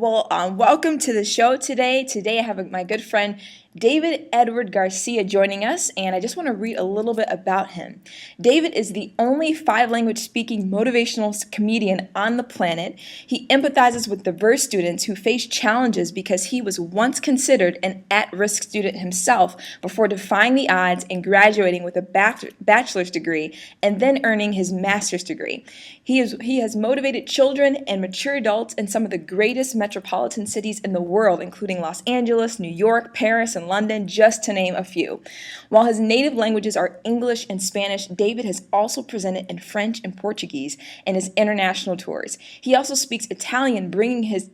Welcome to the show today. Today I have my good friend David Edward Garcia joining us, and I just want to read a little bit about him. David is the only five-language speaking motivational comedian on the planet. He empathizes with diverse students who face challenges because he was once considered an at-risk student himself before defying the odds and graduating with a bachelor's degree and then earning his master's degree. He has motivated children and mature adults in some of the greatest metropolitan cities in the world, including Los Angeles, New York, Paris, and London, just to name a few. While his native languages are English and Spanish, David has also presented in French and Portuguese in his international tours. He also speaks Italian, bringing his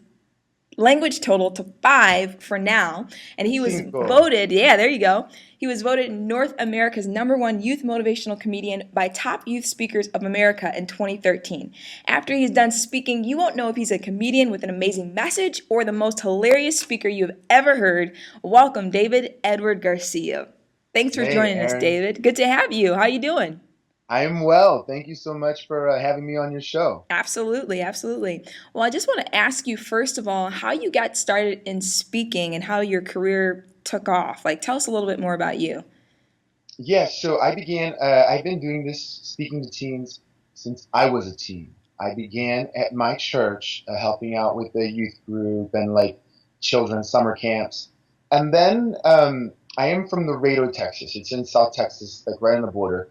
language total to 5 for now, and he was voted, there you go, he was voted North America's #1 youth motivational comedian by Top Youth Speakers of America in 2013. After he's done speaking, you won't know if he's a comedian with an amazing message or the most hilarious speaker you've ever heard. Welcome, David Edward Garcia. Thanks for joining us, David. Good to have you. How you doing? I am well. Thank you so much for having me on your show. Absolutely, absolutely. Well, I just want to ask you, first of all, how you got started in speaking and how your career took off. Like, tell us a little bit more about you. Yes, so I've been doing this speaking to teens since I was a teen. I began at my church helping out with the youth group and like children's summer camps. And then I am from Laredo, Texas. It's in South Texas, like right on the border.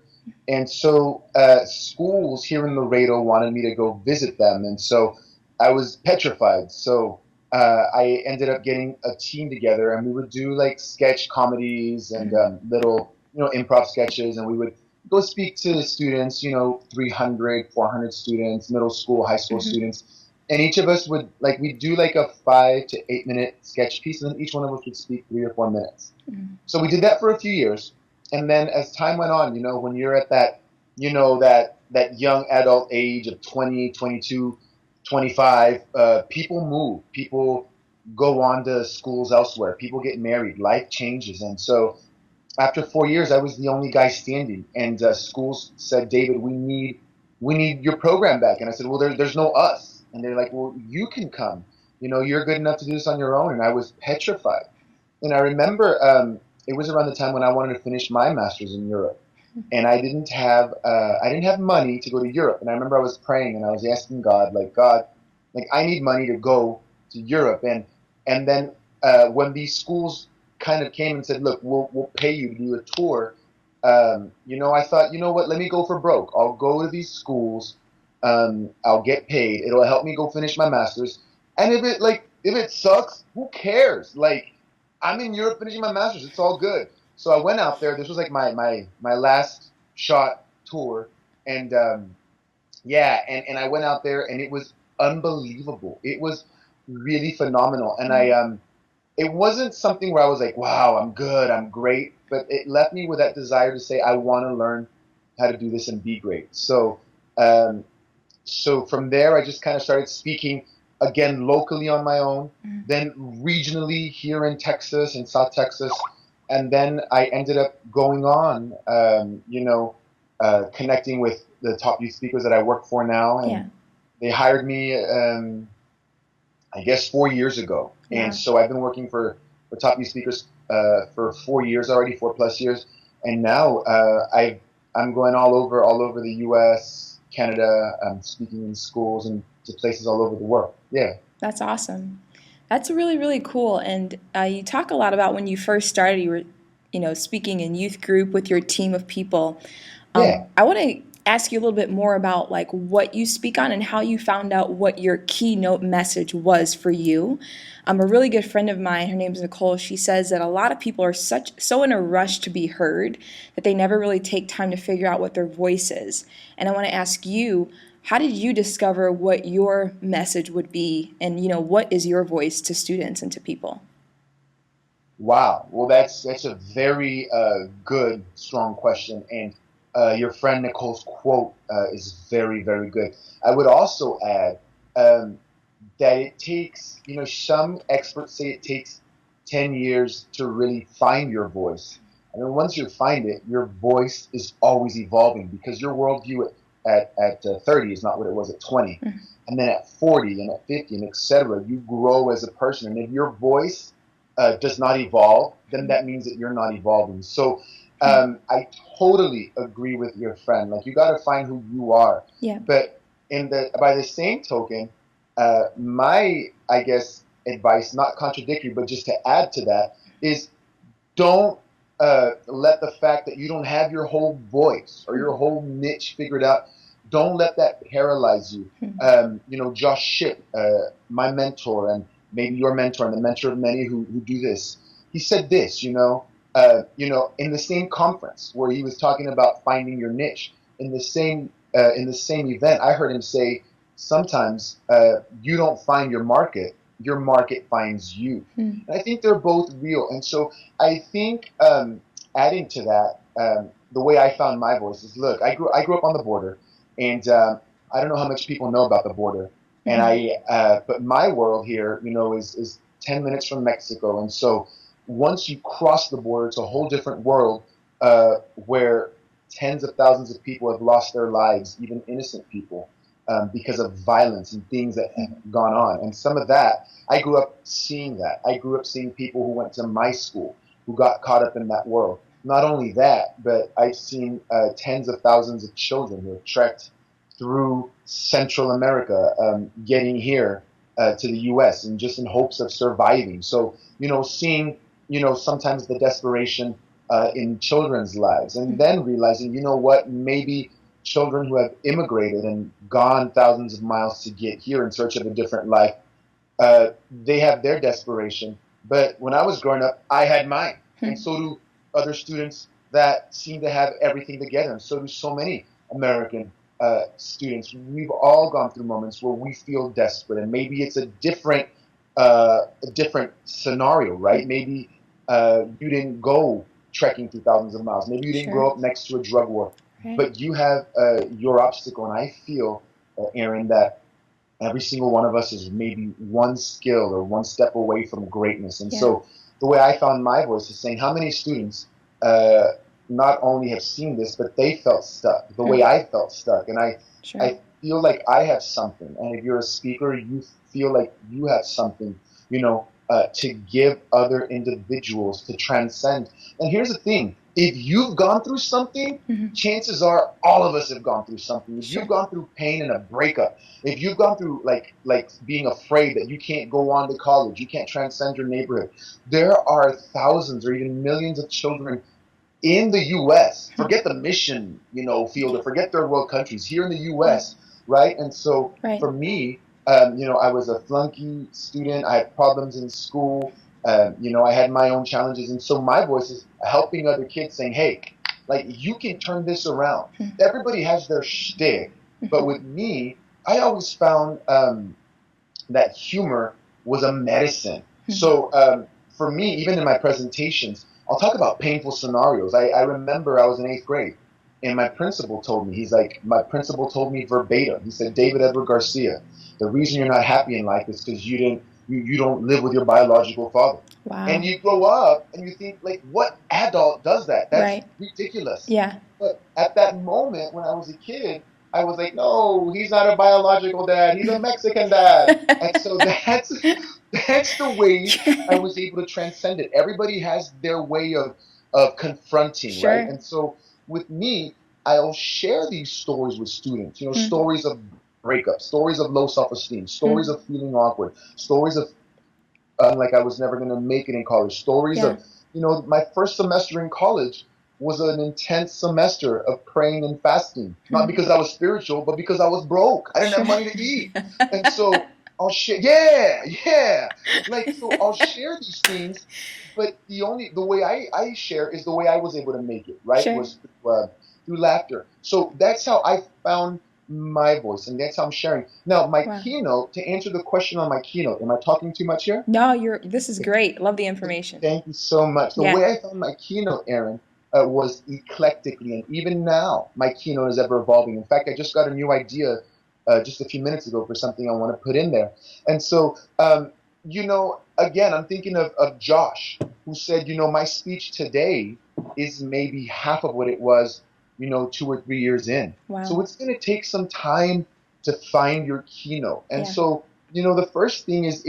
And so schools here in Laredo wanted me to go visit them. And so I was petrified. So I ended up getting a team together and we would do like sketch comedies and little, improv sketches. And we would go speak to students, 300, 400 students, middle school, high school students. And each of us we'd do like a 5 to 8 minute sketch piece. And then each one of us would speak 3 or 4 minutes. So we did that for a few years. And then as time went on, when you're at that, that young adult age of 20, 22, 25, people move, people go on to schools elsewhere, people get married, life changes. And so after 4 years, I was the only guy standing, and schools said, David, we need your program back. And I said, well, there's no us. And they're like, well, you can come, you're good enough to do this on your own. And I was petrified. And I remember, it was around the time when I wanted to finish my master's in Europe, and I didn't have money to go to Europe. And I remember I was praying and I was asking God, I need money to go to Europe. And then when these schools kind of came and said, look, we'll pay you to do a tour, I thought, you know what, let me go for broke. I'll go to these schools, I'll get paid. It'll help me go finish my master's. And if it sucks, who cares? I'm in Europe finishing my master's. It's all good. So I went out there. This was like my last shot tour. And and I went out there and it was unbelievable. It was really phenomenal. And it wasn't something where I was like, wow, I'm good, I'm great. But it left me with that desire to say, I want to learn how to do this and be great. So from there, I just kind of started speaking again locally on my own, then regionally here in Texas, in South Texas, and then I ended up going on, connecting with the top youth speakers that I work for now, and they hired me, I guess 4 years ago, and so I've been working for top youth speakers for 4 years already, 4+ years, and now I'm going all over the U.S., Canada, speaking in schools and to places all over the world. Yeah. That's awesome. That's really, really cool. And you talk a lot about when you first started, you were, speaking in youth group with your team of people. I want to ask you a little bit more about like what you speak on and how you found out what your keynote message was for you. A really good friend of mine, her name's Nicole, she says that a lot of people are so in a rush to be heard that they never really take time to figure out what their voice is. And I want to ask you, how did you discover what your message would be, and what is your voice to students and to people? Wow. Well, that's a very good, strong question, and your friend Nicole's quote is very, very good. I would also add that it takes, some experts say it takes 10 years to really find your voice. And then once you find it, your voice is always evolving because your worldview at 30 is not what it was at 20. Mhm. And then at 40 and at 50 and etc., you grow as a person. And if your voice does not evolve, then that means that you're not evolving. So Right. I totally agree with your friend. Like, you got to find who you are. Yeah. But by the same token, my, I guess, advice, not contradictory, but just to add to that, is don't let the fact that you don't have your whole voice or your whole niche figured out, don't let that paralyze you. Mhm. Josh Shipp, my mentor, and maybe your mentor, and the mentor of many who do this, he said this, in the same conference where he was talking about finding your niche, in the same event, I heard him say, sometimes you don't find your market finds you. Mhm. And I think they're both real. And so I think, adding to that, the way I found my voice is, look, I grew up on the border, and I don't know how much people know about the border, and Mhm. but my world here, is 10 minutes from Mexico, and so once you cross the border, it's a whole different world, where tens of thousands of people have lost their lives, even innocent people, because of violence and things that have gone on. And some of that, I grew up seeing that. I grew up seeing people who went to my school who got caught up in that world. Not only that, but I've seen tens of thousands of children who have trekked through Central America, getting here to the U.S. and just in hopes of surviving. So, seeing, sometimes the desperation in children's lives, and then realizing, what, maybe children who have immigrated and gone thousands of miles to get here in search of a different life, they have their desperation. But when I was growing up, I had mine. And Mhm. so do other students that seem to have everything together. And so do so many American students. We've all gone through moments where we feel desperate. And maybe it's a different scenario, right? Maybe you didn't go trekking through thousands of miles. Maybe you didn't Sure. grow up next to a drug war. Right. But you have your obstacle. And I feel, Erin, that every single one of us is maybe one skill or one step away from greatness. And Yeah. so the way I found my voice is saying, how many students uh, not only have seen this, but they felt stuck the way Mhm. I felt stuck. And Sure. I feel like I have something. And if you're a speaker, you feel like you have something, to give other individuals to transcend. And here's the thing. If you've gone through something, Mhm. chances are all of us have gone through something. If Sure. you've gone through pain and a breakup, if you've gone through like being afraid that you can't go on to college, you can't transcend your neighborhood, there are thousands or even millions of children in the U.S. Mhm. Forget the mission, field, or forget third world countries, here in the Yeah. U.S., right? And so Right. for me, I was a flunky student. I had problems in school. I had my own challenges, and so my voice is helping other kids, saying, "Hey, like, you can turn this around." Mhm. Everybody has their shtick, but Mhm. with me, I always found that humor was a medicine. Mhm. So for me, even in my presentations, I'll talk about painful scenarios. I remember I was in eighth grade, and my principal told me verbatim. He said, "David Edward Garcia, the reason you're not happy in life is because you don't live with your biological father." And Wow. you grow up and you think, like, what adult does that? That's Right. ridiculous. Yeah. But at that moment when I was a kid, I was like, no, he's not a biological dad. He's a Mexican dad. And so that's the way I was able to transcend it. Everybody has their way of confronting, right? Sure. And so with me, I'll share these stories with students, Mm. stories of breakup, stories of low self-esteem, stories Mm. of feeling awkward, stories of like I was never going to make it in college, stories Yeah. of, my first semester in college was an intense semester of praying and fasting. Not Mm. because I was spiritual, but because I was broke. I didn't have Sure. money to eat. And so I'll share, yeah, yeah. Like, so I'll share these things, but the way I share is the way I was able to make it, right? Sure. Was through laughter. So that's how I found my voice, and that's how I'm sharing. Now, my Wow. keynote, to answer the question on my keynote, am I talking too much here? No, this is great. Love the information. Thank you so much. The Yeah. way I found my keynote, Erin, was eclectically, and even now, my keynote is ever evolving. In fact, I just got a new idea just a few minutes ago for something I want to put in there. And so, again, I'm thinking of Josh, who said, my speech today is maybe half of what it was, 2 or 3 years in. Wow. So it's going to take some time to find your keynote. And Yeah. so, the first thing is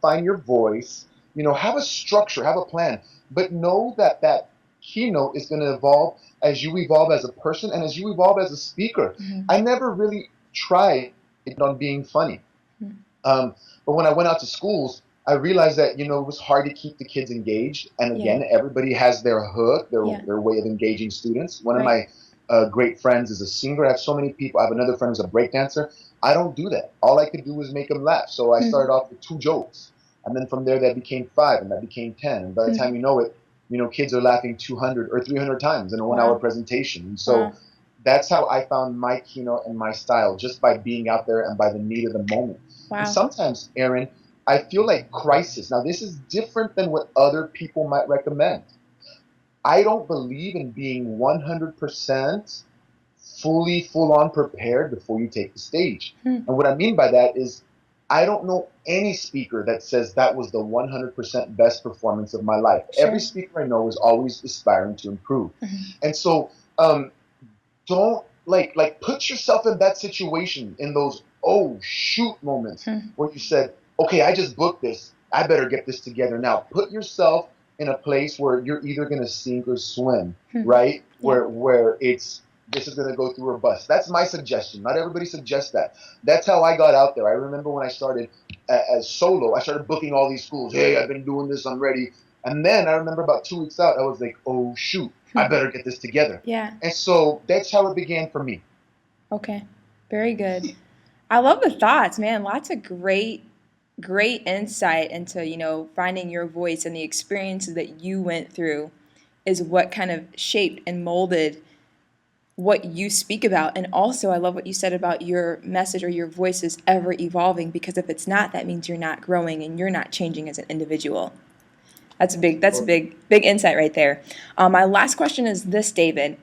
find your voice, have a structure, have a plan, but know that keynote is going to evolve as you evolve as a person and as you evolve as a speaker. Mhm. I never really tried on being funny. Mhm. But when I went out to schools, I realized that it was hard to keep the kids engaged. And Yeah. again, everybody has their hook, Yeah. their way of engaging students. One of Right. my great friends is a singer. I have so many people. I have another friend who's a breakdancer. I don't do that. All I could do was make them laugh. So I Mhm. started off with 2 jokes, and then from there that became 5, and that became 10. And by the time Mhm. you know it, kids are laughing 200 or 300 times in a 1 hour Wow. presentation. And Wow. so that's how I found my keynote and my style, just by being out there and by the need of the moment. And Wow. sometimes, Erin, I feel like crisis. Now, this is different than what other people might recommend. I don't believe in being 100% full on prepared before you take the stage. Hmm. And what I mean by that is, I don't know any speaker that says that was the 100% best performance of my life. Every Sure. speaker I know is always aspiring to improve. Mhm. And so, don't put yourself in that situation, in those oh shoot moments Hmm. where you said, okay, I just booked this, I better get this together now. Put yourself in a place where you're either going to sink or swim, Hmm. right? Yeah. Where it's this is going to go through or bust. That's my suggestion. Not everybody suggests that. That's how I got out there. I remember when I started as solo, I started booking all these schools. Hey, I've been doing this, I'm ready. And then I remember about 2 weeks out, I was like, oh shoot, I better get this together. Yeah. And so that's how it began for me. Okay. Very good. I love the thoughts, man. Lots of great insight into, finding your voice, and the experiences that you went through is what kind of shaped and molded what you speak about. And also, I love what you said about your message or your voice is ever evolving, because if it's not, that means you're not growing and you're not changing as an individual. That's a big insight right there. My last question is this, David.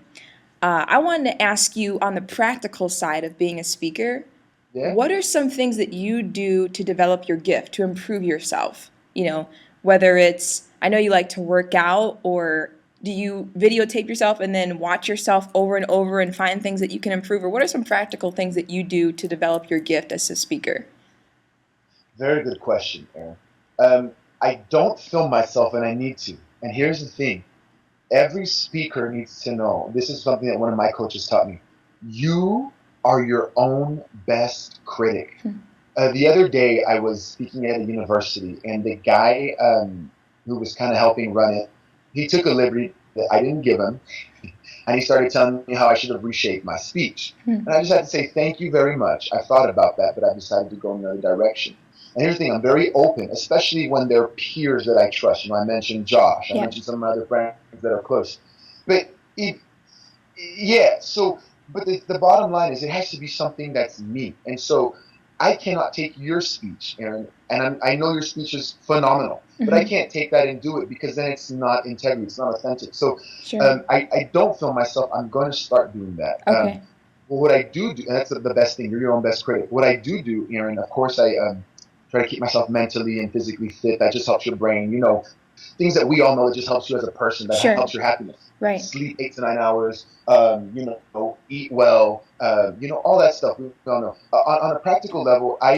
I wanted to ask you, on the practical side of being a speaker, Yeah. what are some things that you do to develop your gift, to improve yourself? Whether it's, I know you like to work out, or do you videotape yourself and then watch yourself over and over and find things that you can improve? Or what are some practical things that you do to develop your gift as a speaker? Very good question, Aaron. I don't film myself, and I need to. And here's the thing: every speaker needs to know. This is something that one of my coaches taught me. You are your own best critic. Hmm. The other day, I was speaking at a university, and the guy who was kind of helping run it, he took a liberty that I didn't give him, and he started telling me how I should have reshaped my speech. Hmm. And I just had to say, thank you very much. I thought about that, but I decided to go in another direction. And here's the thing: I'm very open, especially when they're peers that I trust. I mentioned Josh. I Yeah. mentioned some of my other friends that are close. But yeah, so, but the bottom line is, it has to be something that's me. And so I cannot take your speech, Aaron, and I know your speech is phenomenal, but I Mhm. can't take that and do it, because then it's not integrity, it's not authentic. So Sure. I don't film myself. I'm going to start doing that. Okay. Well, what I do, and that's the best thing, you're your own best critic. What I do, Aaron, of course, I try to keep myself mentally and physically fit. That just helps your brain. Things that we all know, that just helps you as a person, that Sure. helps your happiness. Right. Sleep 8 to 9 hours, eat well, all that stuff we all know. On a practical level, I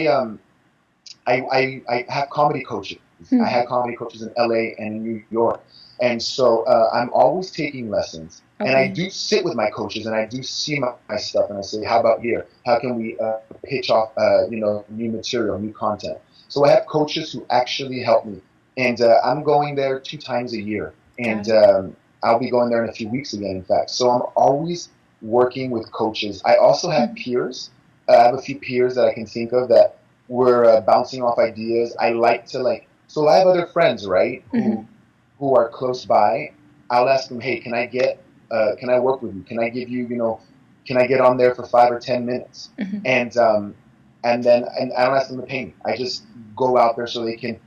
have comedy coaches. I Hmm. had comedy coaches in LA and in New York. And so I'm always taking lessons. And I Okay. do sit with my coaches, and I do see my stuff, and I say, how about here? How can we pitch off, new material, new content? So I have coaches who actually help me. And I'm going there 2 times a year. Got And it. I'll be going there in a few weeks again, in fact. So I'm always working with coaches. I also have Hmm. peers. I have a few peers that I can think of that we're bouncing off ideas. I like to so I have other friends, right, Mhm. who are close by. I'll ask them, hey, can I work with you? Can I give you, can I get on there for 5 or 10 minutes? Mhm. And I don't ask them to pay me. I just go out there so they can,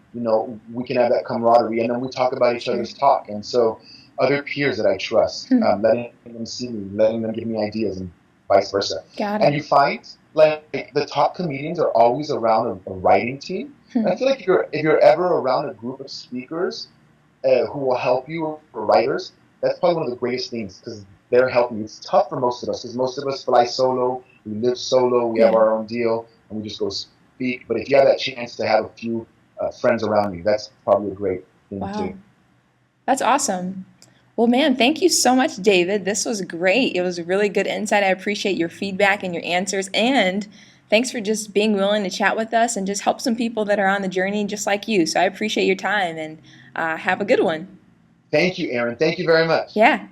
we can have that camaraderie, and then we talk about each Sure. other's talk. And so other peers that I trust, Hmm. letting them see me, letting them give me ideas, and vice versa. Got And it. you find, like, the top comedians are always around a writing team. Hmm. And I feel like if you're ever around a group of speakers who will help you, or writers, that's probably one of the greatest things because they're helping. It's tough for most of us because most of us fly solo, we live solo, we have Yeah. our own deal, and we just go speak. But if you have that chance to have a few friends around you, that's probably a great thing to Wow. do. That's awesome. Well, man, thank you so much, David. This was great. It was a really good insight. I appreciate your feedback and your answers. And thanks for just being willing to chat with us and just help some people that are on the journey just like you. So I appreciate your time and have a good one. Thank you, Erin. Thank you very much. Yeah.